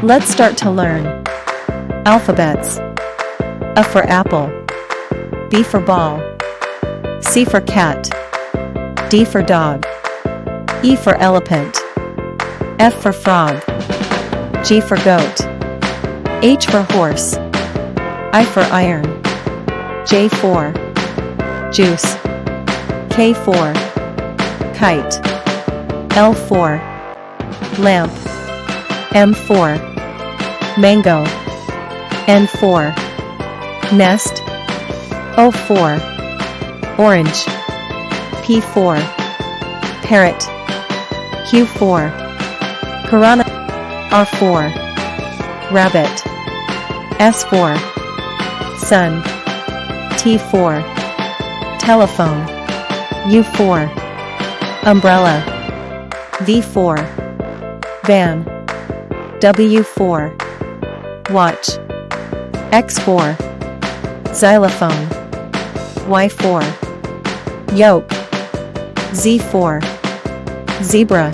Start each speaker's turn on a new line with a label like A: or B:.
A: Let's start to learn alphabets. A for apple, B for ball, C for cat, D for dog, E for elephant, F for frog, G for goat, H for horse, I for iron, J for juice, K for kite, L for lamp, M for mango, N for nest, O for orange, P for parrot, Q for piranha, R for rabbit, S for sun, T for telephone, U for umbrella, V for van, W for watch, X for xylophone, Y for yoke, Z for zebra,